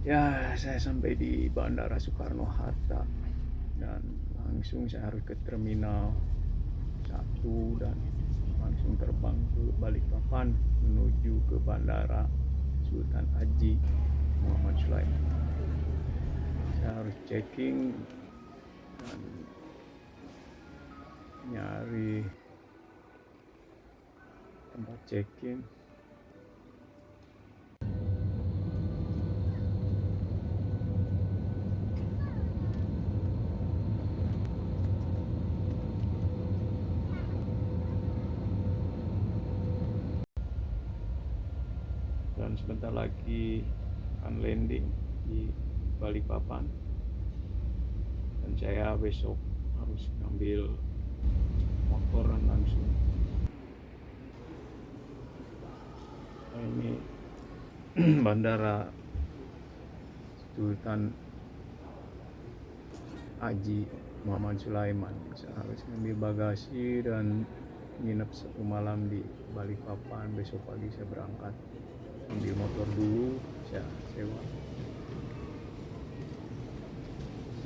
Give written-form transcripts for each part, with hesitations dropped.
Ya, saya sampai di Bandara Soekarno-Hatta dan langsung saya harus ke Terminal 1 dan langsung terbang ke Balikpapan menuju ke Bandara Sultan Haji Muhammad Sulaiman. Saya harus checking dan nyari tempat check-in. Dan sebentar lagi akan landing di Balikpapan dan saya besok harus ngambil motor dan langsung. Nah, ini Bandara Sultan Haji Muhammad Sulaiman. Saya harus ngambil bagasi dan nginep 1 malam di Balikpapan. Besok pagi saya berangkat. Ambil motor dulu, saya sewa.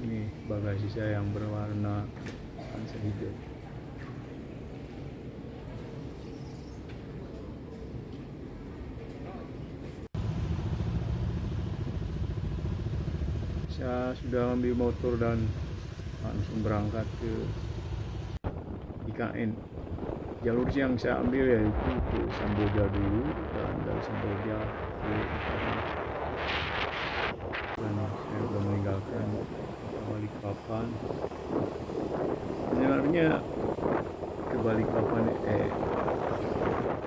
Ini bagasi saya yang berwarna pansa hijau. Saya sudah ambil motor dan langsung berangkat ke IKN. Jalur yang saya ambil yaitu ke Samboja dulu dan dari Samboja ke IKN. Dan saya sudah meninggalkan Balikpapan. Sebenarnya ke Balikpapan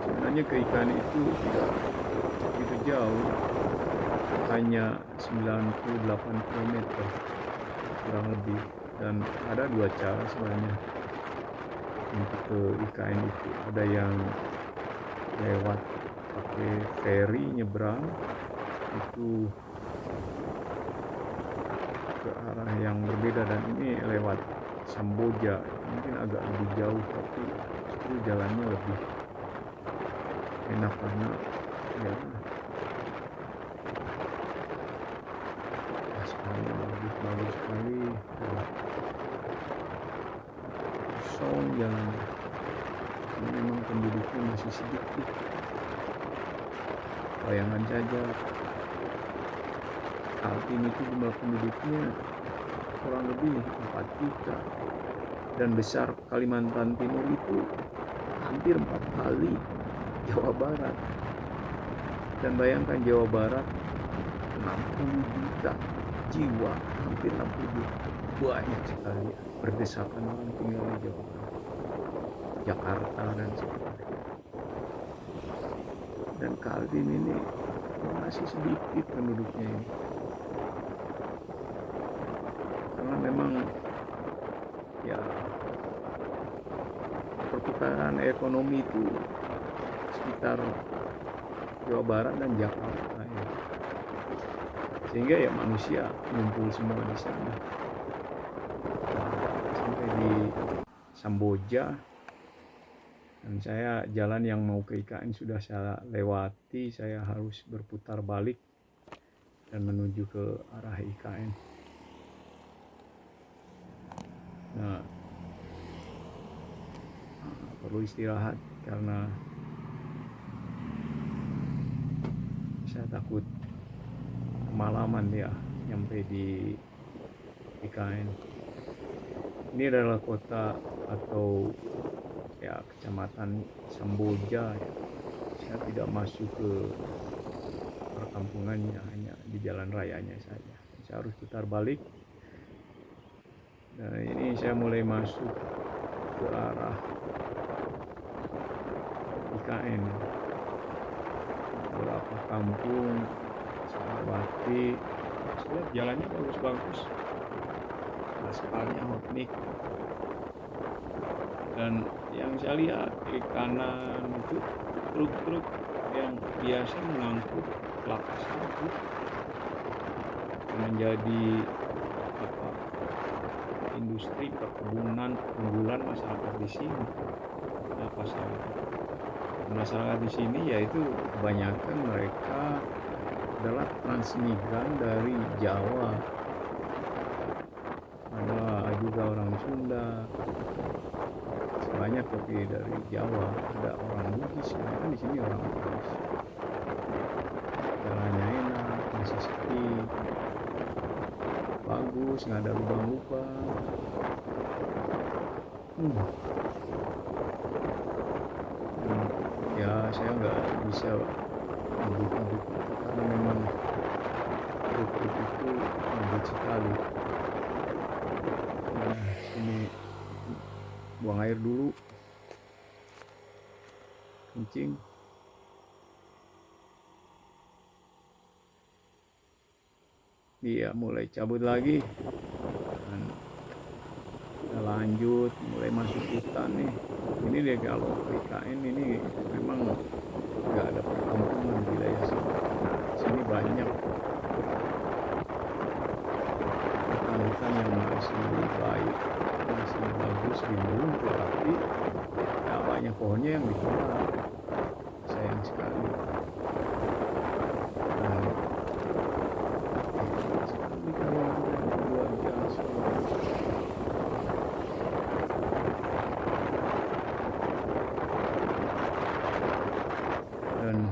sebenarnya ke IKN itu tidak begitu jauh, hanya 98 km kurang lebih, dan ada dua cara sebenarnya untuk ke IKN itu. Ada yang lewat pakai ferry nyebrang itu ke arah yang berbeda, dan ini lewat Samboja, mungkin agak lebih jauh tapi justru jalannya lebih enak karena ya aspalnya bagus sekali, kosong jalannya. Ini memang penduduknya masih sedikit. Bayangkan saja, Kaltim itu jumlah penduduknya kurang lebih 4 juta, dan besar Kalimantan Timur itu hampir 4 kali Jawa Barat. Dan bayangkan Jawa Barat 60 juta jiwa, hampir 60 juta, banyak sekali berdesakan orang tinggal di Jawa Barat, Jakarta dan sebagainya. Dan Kaltim ini masih sedikit penduduknya ini, karena memang ya perputaran ekonomi itu sekitar Jawa Barat dan Jakarta ya. Sehingga ya manusia ngumpul semua di sana. Sampai di Samboja, dan saya jalan yang mau ke IKN sudah saya lewati. Saya harus berputar balik dan menuju ke arah IKN. Nah, perlu istirahat karena saya takut kemalaman ya nyampe di IKN. Ini adalah kota atau ya kecamatan Samboja ya. Saya tidak masuk ke perkampungannya, hanya di jalan rayanya saja. Saya harus putar balik. Nah, ini saya mulai masuk ke arah IKN. Beberapa kampung saya lewati. Lihat jalannya bagus-bagus, aspalnya hotnik. Dan yang saya lihat kiri kanan itu truk-truk yang biasa mengangkut kelapa sawit, menjadi industri perkebunan unggulan masyarakat di sini, kelapa sawit. Masyarakat di sini yaitu kebanyakan mereka adalah transmigran dari Jawa. Ada juga orang Sunda, banyak tapi dari Jawa. Ada orang Bugis, kan di sini orang Bugis. Jalannya enak, masih sepi, bagus, nggak ada lubang-lubang. Ya saya nggak bisa ngebut karena memang truk itu ngebut sekali. Sini buang air dulu, kencing. Iya, mulai cabut lagi. Dan kita lanjut, mulai masuk hutan nih. Ini deh kalau IKN ini memang nggak ada perkampungan di wilayah sini. Sini banyak hutan yang masih baik, masih bagus, lindung, tapi ya banyak pohonnya yang ditebang. Sayang sekali. Sekali kalau luar biasa. Dan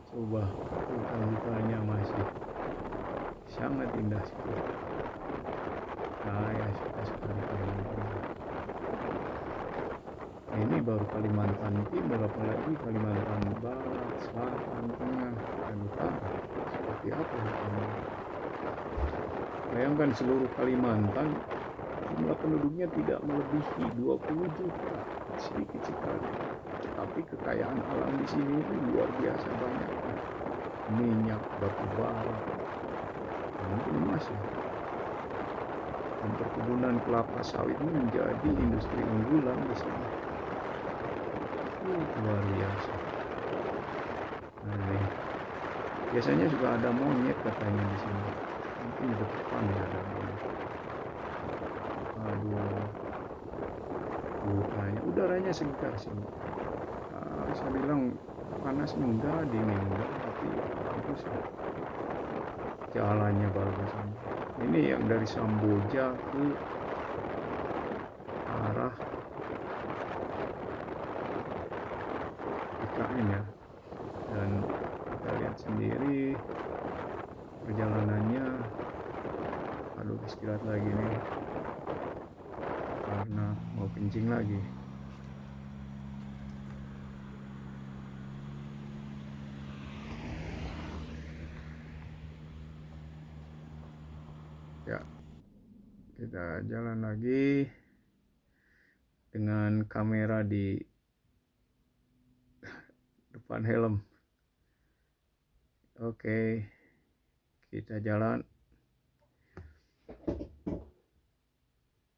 coba hutan-hutannya masih sangat indah sekali. Saya suka sekali Kalimantan. Ini baru Kalimantan Timur, apalagi Kalimantan Barat, Selatan, Tengah, dan Utara. Seperti apa hutannya? Bayangkan seluruh Kalimantan, jumlah penduduknya tidak melebihi 20 juta, sedikit sekali. Tapi kekayaan alam di sini itu luar biasa banyak. Minyak, batu bara, mungkin emas ya. Dan perkebunan kelapa sawit ini menjadi industri unggulan di sini. Luar biasa. Nah, biasanya juga ada monyet katanya di sini. Mungkin di depan ya ada monyet. Aduh, udaranya segar sini. Saya bilang panas enggak, dingin enggak, tapi bagus ya. Jalannya bagus. Ini yang dari Samboja ke arah IKN ya. Dan kita lihat sendiri perjalanannya. Aduh, istirahat lagi nih karena mau kencing lagi. Ya, kita jalan lagi dengan kamera di depan helm. Oke, kita jalan.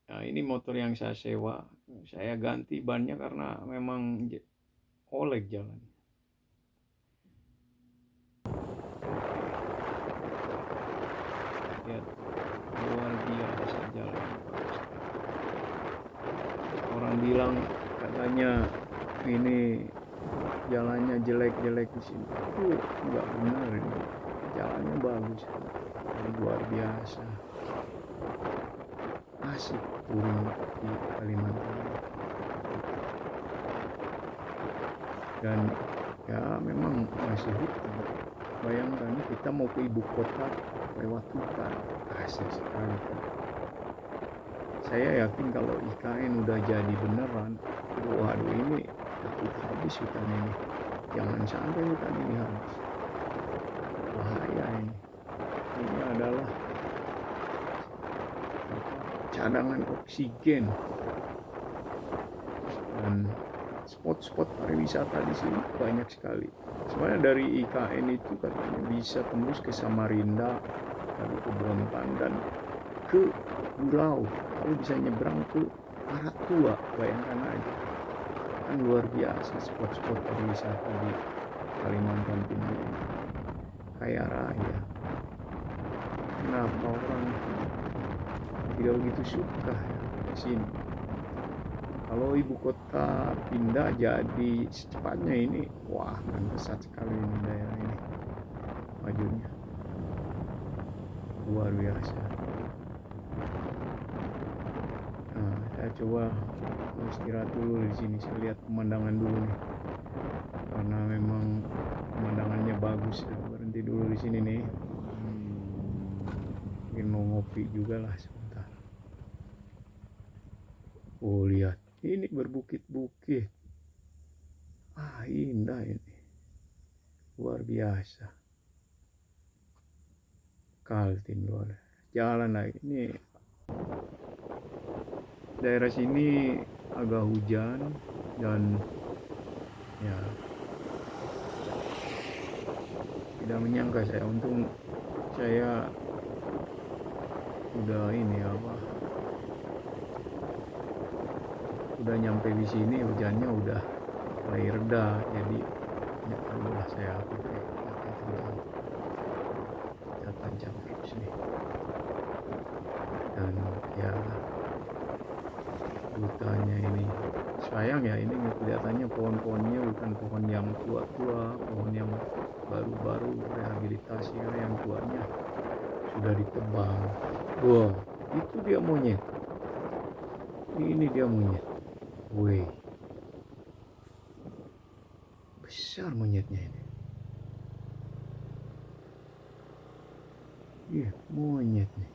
Nah, ini motor yang saya sewa. Saya ganti bannya karena memang oleng jalan. Lihat, luar biasa jalan. Orang bilang katanya ini jalannya jelek-jelek di sini. Itu nggak benar ini. Jalannya bagus, luar biasa. Asik touring di Kalimantan. Dan ya memang masih hutan. Bayangkan kita mau ke ibu kota lewat hutan. Asik sekali kan. Saya yakin kalau IKN udah jadi beneran, waduh ini takut habis hutan ini. Jangan sampai hutan ini habis. Bahaya ini. Ini adalah cadangan oksigen. Dan spot-spot pariwisata di sini banyak sekali. Sebenarnya dari IKN itu katanya bisa tembus ke Samarinda, lalu ke Bontang dan ke Pulau. Lalu bisa nyebrang ke Barat Tua, bayangkan aja. Kan luar biasa spot-spot pariwisata di Kalimantan Timur ini. Kaya raya. Kenapa orang tidak begitu suka ya di sini? Kalau ibu kota pindah jadi secepatnya ini, wah kan pesat sekali ini daerah ini. kajunya luar biasa. Nah, saya coba istirahat dulu di sini, saya lihat pemandangan dulu nih, karena memang pemandangannya bagus. Saya berhenti dulu di sini nih, mungkin mau ngopi juga lah sebentar. Oh lihat, ini berbukit-bukit, indah ini, luar biasa. Kaltim luar, jalan lagi. Ini daerah sini agak hujan dan ya tidak menyangka saya, untung saya udah udah nyampe di sini, hujannya udah mulai reda, jadi nggak perlulah saya pakai tajam terus nih. Dan ya hutannya ini sayang ya, ini kelihatannya pohon-pohonnya bukan pohon yang tua-tua, pohon yang baru-baru rehabilitasi, karena yang tuanya sudah ditebang. Wah, itu dia monyet, ini dia monyet. Wih, besar monyetnya ini. Iya, monyet nih.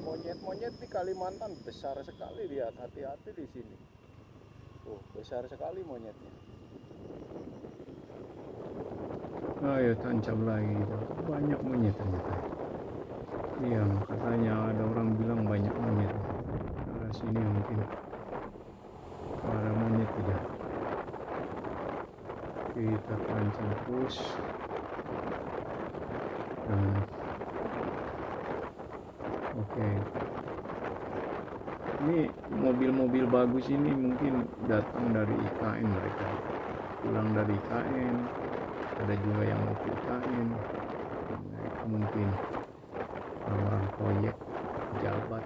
Monyet-monyet di Kalimantan besar sekali, lihat, hati-hati di sini. Besar sekali monyetnya. Ayo tancap lagi, banyak monyet ternyata. Iya, katanya ada orang bilang banyak monyet. Karena sini mungkin ada monyet tidak. Kita tancap terus. Dan oke. Ini mobil-mobil bagus ini mungkin datang dari IKN mereka. Pulang dari IKN. Ada juga yang mau ke IKN. Mereka mungkin orang proyek, pejabat,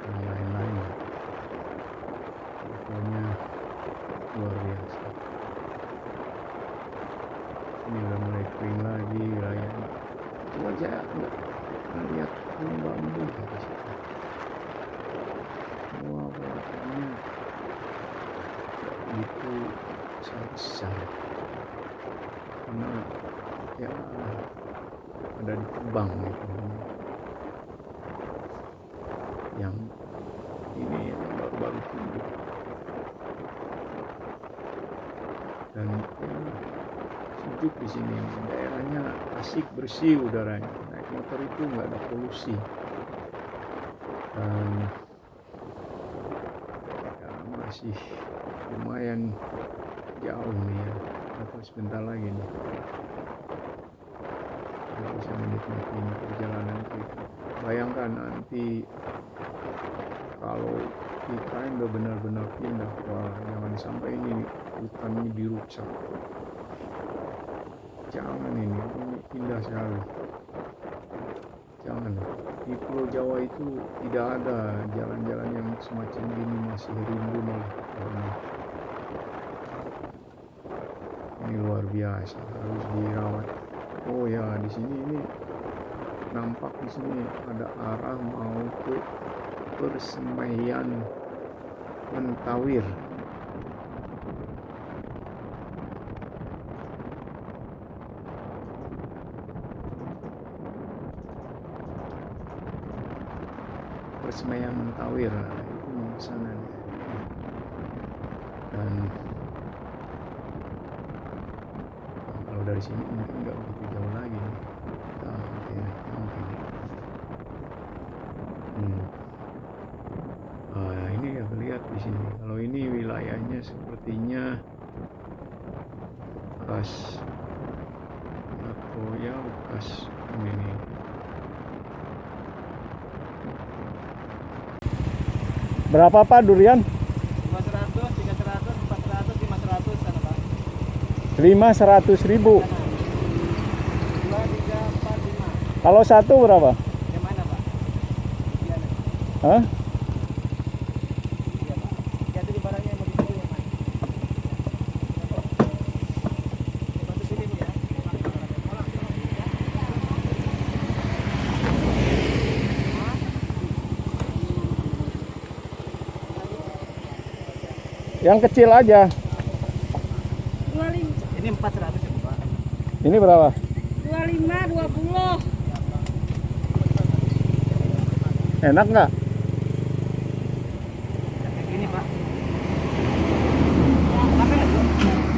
dan lain-lain. Pokoknya luar biasa. Ini udah mulai kering lagi wilayahnya. Cuma saya nggak lihat bambu di situ. Wah, warnanya itu besar, karena ya ada ditebang gitu. Yang ini yang baru-baru tumbuh, dan ya, sejuk di sini. Daerahnya asik, bersih udaranya. Naik motor itu nggak ada polusi. Dan ya, masih lumayan jauh nih ya. Atau sebentar lagi nih kita bisa menikmati perjalanan kita. Bayangkan nanti kalau kita udah benar-benar pindah, wah jangan sampai ini hutannya dirusak. Jangan, ini indah sekali. Jangan. Di Pulau Jawa itu tidak ada jalan-jalan yang semacam ini, masih rimbun oleh pohon. Ini luar biasa, harus dirawat. Oh ya, di sini ini nampak, di sini ada arah mau ke Persemaian Mentawir. Persemaian Mentawir, itu mau ke sana nih. Dan kalau dari sini mungkin nggak begitu jauh lagi nih. Mungkin. Ini ya lihat di sini. Kalau ini wilayahnya sepertinya bekas atau ya bekas ini nih, Berapa Pak durian? 500, 300, 400, 500 sana Pak. 500.000. 2, 3, 4, 5. Kalau satu berapa? Yang mana Pak? Iya, Hah? iya Pak. Ya tadi barangnya yang mau dipilih yang mana? Bantu pilih Bu ya. Yang kecil aja. 25, Ini 400 ya Pak. Ini berapa? 25, 20. Enak nggak? Yang kayak gini Pak.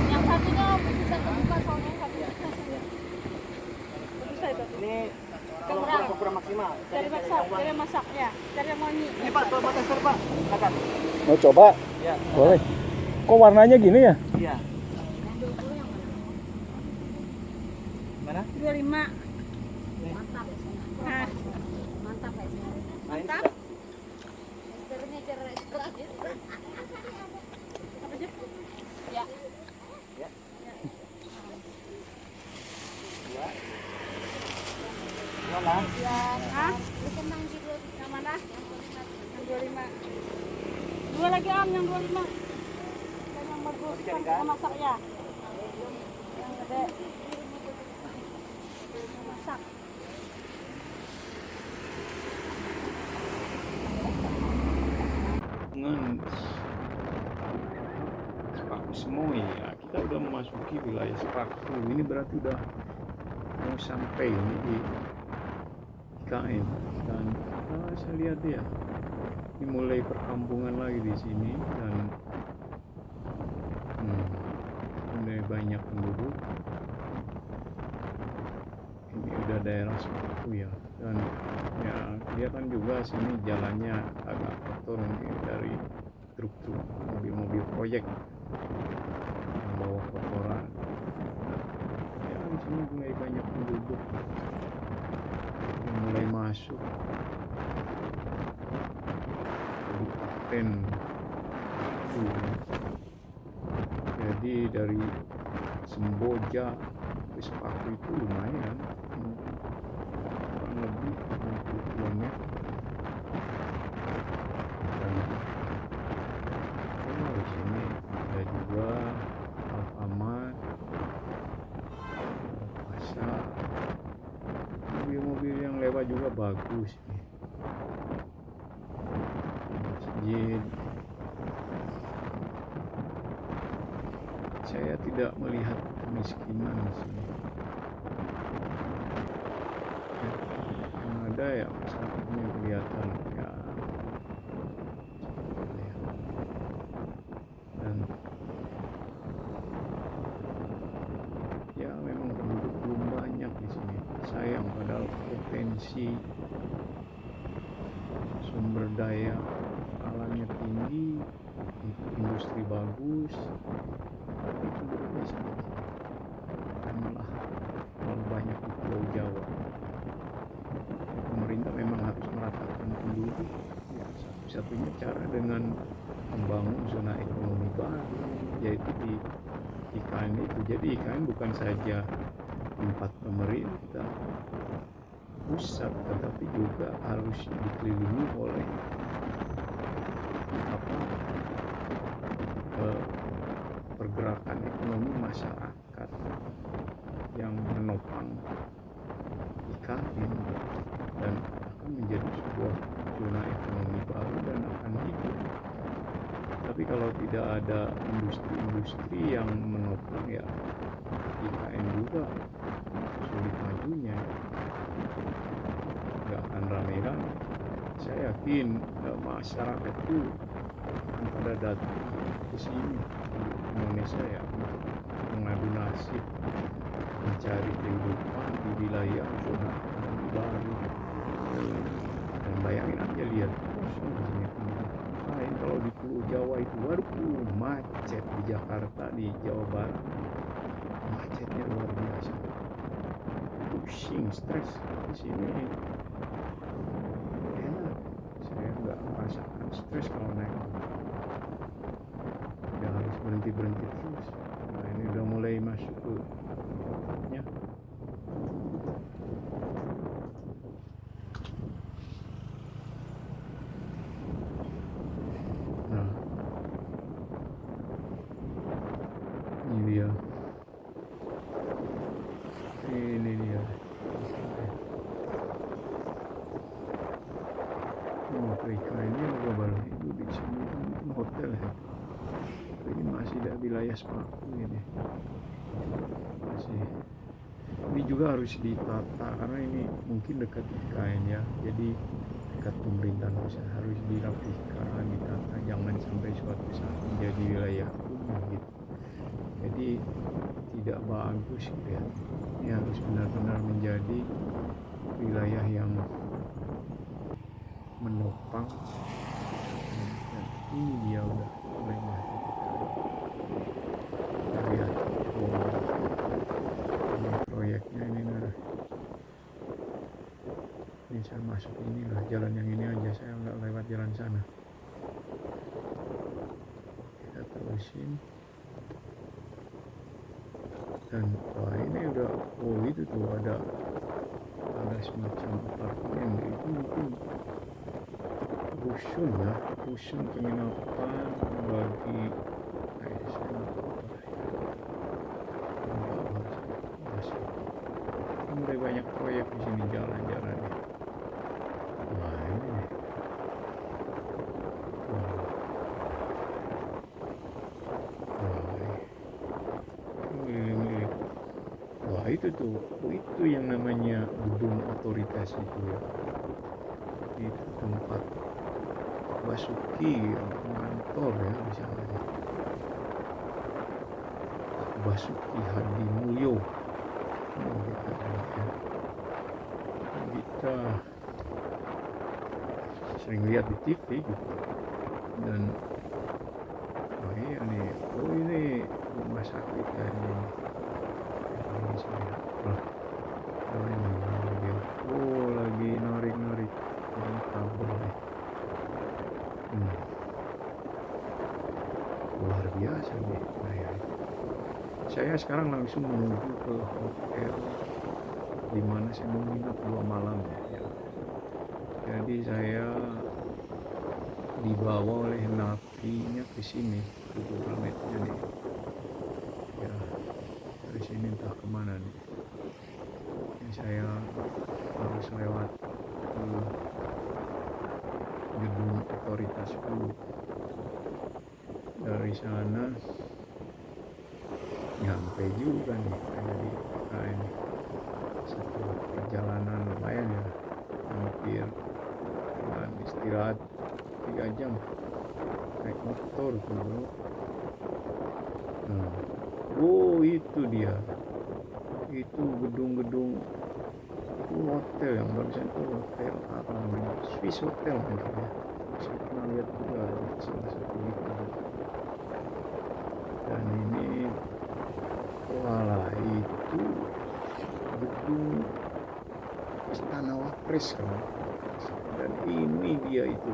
Yang satunya bisa kebuka soalnya yang satunya. Bisa itu. Ini kalau kurang maksimal. Cari masak ya. Cari yang wangi. Ini Pak, coba tester Pak. Silakan. Mau coba? Ya. Boleh. Kok warnanya gini ya? Iya. Mana? 25. Nih. Mantap. Nah, Nah, ini mantap. sudah. Apa aja? Ya. Ya. Dua lah. Hah? Yang mana? Yang 25. Dua lagi yang 25. Dan yang bagus kan kita masak ya. Yang gede. Kita masak. Dengan Sepaku Semoy ya, kita udah memasuki wilayah Sepaku. Ini berarti udah mau sampai ini di IKN dan saya lihat ya, ini mulai perkampungan lagi di sini dan mulai banyak penduduk. Ini udah daerah Sepaku ya, dan ya kelihatan juga sini jalannya agak kotor mungkin dari truk-truk mobil-mobil proyek yang bawa kotoran. Ya di sini mulai banyak penduduk yang mulai masuk kabupaten itu. Jadi dari Semboja ke Sepaku itu lumayan, kurang lebih 60 km. Dan di sini ada juga Alfamart, pasar, mobil-mobil yang lewat juga bagus nih. Masjid. Saya tidak melihat kemiskinan di sini. Yang ada ya masyarakatnya kelihatan ya. Dan ya memang penduduk belum banyak di sini. Sayang padahal potensi sumber daya alamnya tinggi, industri bagus, tapi penduduknya sedikit. Dan malah terlalu banyak di Pulau Jawa. Pemerintah memang harus meratakan penduduk. Ya, satu-satunya cara dengan membangun zona ekonomi baru, yaitu di IKN itu. Jadi IKN bukan saja tempat pemerintah pusat, tetapi juga harus dikelilingi oleh pergerakan ekonomi masyarakat yang menopang IKN dan akan menjadi sebuah zona ekonomi baru dan akan hidup. Tapi kalau tidak ada industri-industri yang menopang ya IKN juga sulit majunya, nggak akan ramai-ramai. Saya yakin masyarakat itu akan pada datang ke sini di Indonesia ya untuk mengadu nasib, mencari kehidupan di wilayah zona ekonomi baru. Dan bayangin aja, lihat kosong di sini penduduk. Lain kalau di Pulau Jawa itu, waduh macet. Di Jakarta, di Jawa Barat macetnya luar biasa, pusing, stres. Di sini enak, saya nggak merasakan stres kalau naik motor. Udah harus berhenti terus. Nah ini udah mulai masuk ke otaknya. Nah ini dia. Oh, ini juga baru itu di sini kan hotel ya. Ini masih ada wilayah Sepaku ini. Masih. Ini juga harus ditata karena ini mungkin dekat IKN ya. Jadi dekat pemerintahan pusat harus dirapihkan, ditata, jangan sampai suatu saat menjadi wilayah kumuh gitu. Jadi tidak bagus gitu ya. Ini harus benar-benar menjadi wilayah yang menopang. Dan ini dia udah mulai masuk. Kita lihat ini proyeknya ini nah. Ini saya masuk inilah jalan yang ini aja, saya nggak lewat jalan sana. Kita terusin. Dan wah ini udah, oh itu tuh ada semacam apartemen itu mungkin rusun ya, rusun penginapan bagi saya masuk. Mulai banyak proyek di sini jalan-jalan. Wah ini nih. Wah itu tuh, itu yang namanya gedung otoritas itu ya. Itu tempat Basuki kantor ya di sana. Basuki Hadi Mulyo. Kita sering lihat di TV gitu. Dan oh iya nih, oh ini rumah sakit kayaknya. Ini saya, oh ini dia, oh lagi narik ini kabel nih. Luar biasa nih. Nah, ya. Saya sekarang langsung menuju ke hotel di mana saya mau menginap 2 malam ya. Jadi saya dibawa oleh navinya ke sini, ke Google Map-nya nih. Ya, dari sini entah kemana nih. Ini saya harus lewat ke gedung otoritas dulu. Dari sana nyampe juga nih kayak di ini satu perjalanan lumayan ya, hampir dengan istirahat 3 jam naik motor dulu. Nah, oh itu dia, itu gedung-gedung itu hotel yang barusan itu hotel apa namanya, Swiss Hotel mungkin ya. Saya pernah lihat juga salah satu itu. Dan ini wala itu gedung Istana Wapres kan. Dan ini dia itu,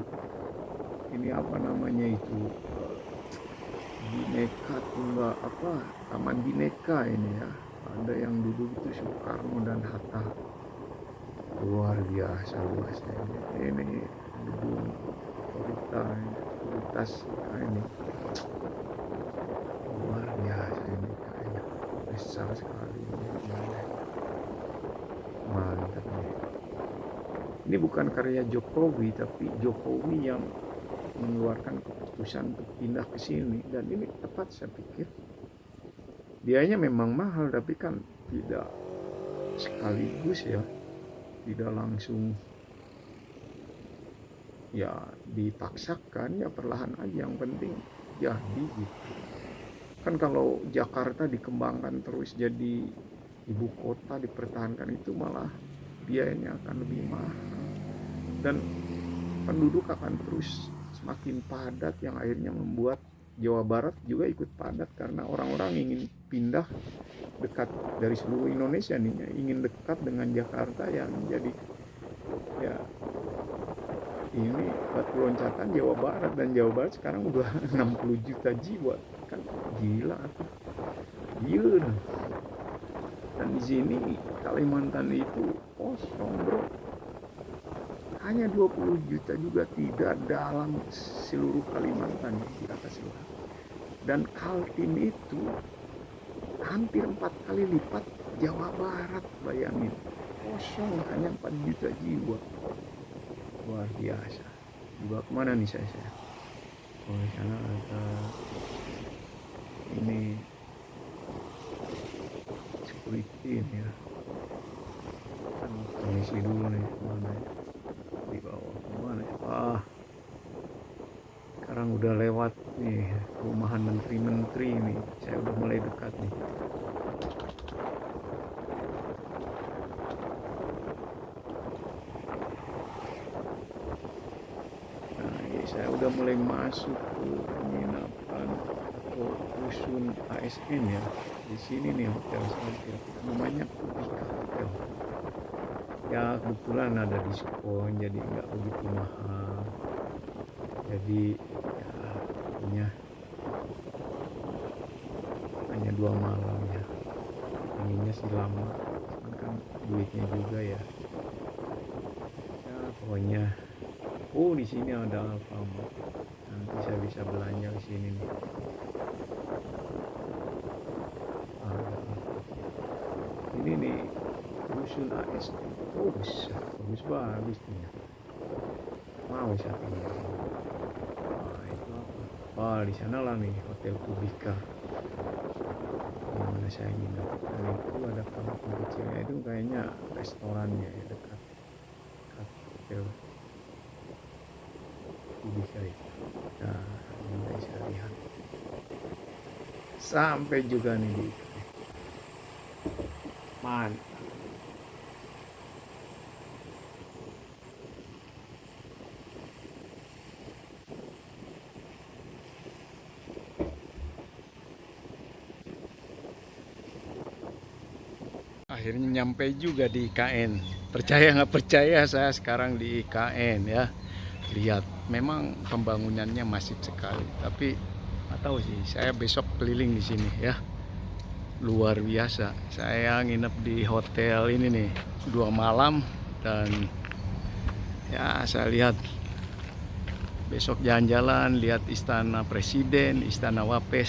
ini apa namanya itu, Bineka Tunggal apa, Taman Bineka ini ya. Ada yang duduk itu Soekarno dan Hatta. Luar biasa luasnya ini gedung otoritas ini. Luar biasa ini kayaknya, besar sekali ini. Mantap nih. Ini bukan karya Jokowi, tapi Jokowi yang mengeluarkan keputusan untuk pindah ke sini. Dan ini tepat saya pikir. Biayanya memang mahal, tapi kan tidak sekaligus ya, tidak langsung ya dipaksakan, ya perlahan aja, yang penting jadi gitu. Kan kalau Jakarta dikembangkan terus jadi ibu kota, dipertahankan, itu malah biayanya akan lebih mahal dan penduduk akan terus semakin padat, yang akhirnya membuat Jawa Barat juga ikut padat karena orang-orang ingin pindah dekat dari seluruh Indonesia nih, ingin dekat dengan Jakarta yang menjadi ya ini batu loncatan Jawa Barat, dan Jawa Barat sekarang udah 60 juta jiwa, kan gila tuh, gila. Dan di sini Kalimantan itu kosong bro, hanya 20 juta juga tidak dalam seluruh Kalimantan di atas luar. Dan Kaltim itu hampir 4 kali lipat Jawa Barat, bayangin, kosong hanya 4 juta jiwa, luar biasa. Dibawa kemana nih saya? Oh di sana ada ini security ini ya, kan permisi dulu nih, kemana ya, di bawah kemana ya, sekarang udah lewat nih perumahan menteri-menteri nih, saya udah mulai dekat nih. Nah ini saya udah mulai masuk ke penginapan atau rusun ASN ya. Di sini nih hotel saya, namanya Kubika Hotel. Ya kebetulan ada diskon, jadi nggak begitu mahal. Jadi ya hanya 2 malam ya. Anginnya sih lama, kan duitnya juga ya. Ya pokoknya, oh di sini ada Alfamart. Nanti saya bisa belanja di sini nih. Ini nih rusun ASN. Oh besar, bagus nih. Mau saya tinggal. Itu apa? Di sana lah nih Hotel Kubika. Mana saya nginep. Dan itu ada kampung kecilnya, itu kayaknya restorannya ya, dekat Hotel Kubika itu. Nah, ini saya lihat. Sampai juga nih di mantap. Akhirnya nyampe juga di IKN. Percaya nggak percaya, saya sekarang di IKN ya. Lihat, memang pembangunannya masif sekali, tapi nggak tahu sih. Saya besok keliling di sini ya. Luar biasa. Saya nginep di hotel ini nih 2 malam, dan ya saya lihat besok jalan-jalan, lihat Istana Presiden, Istana Wapes,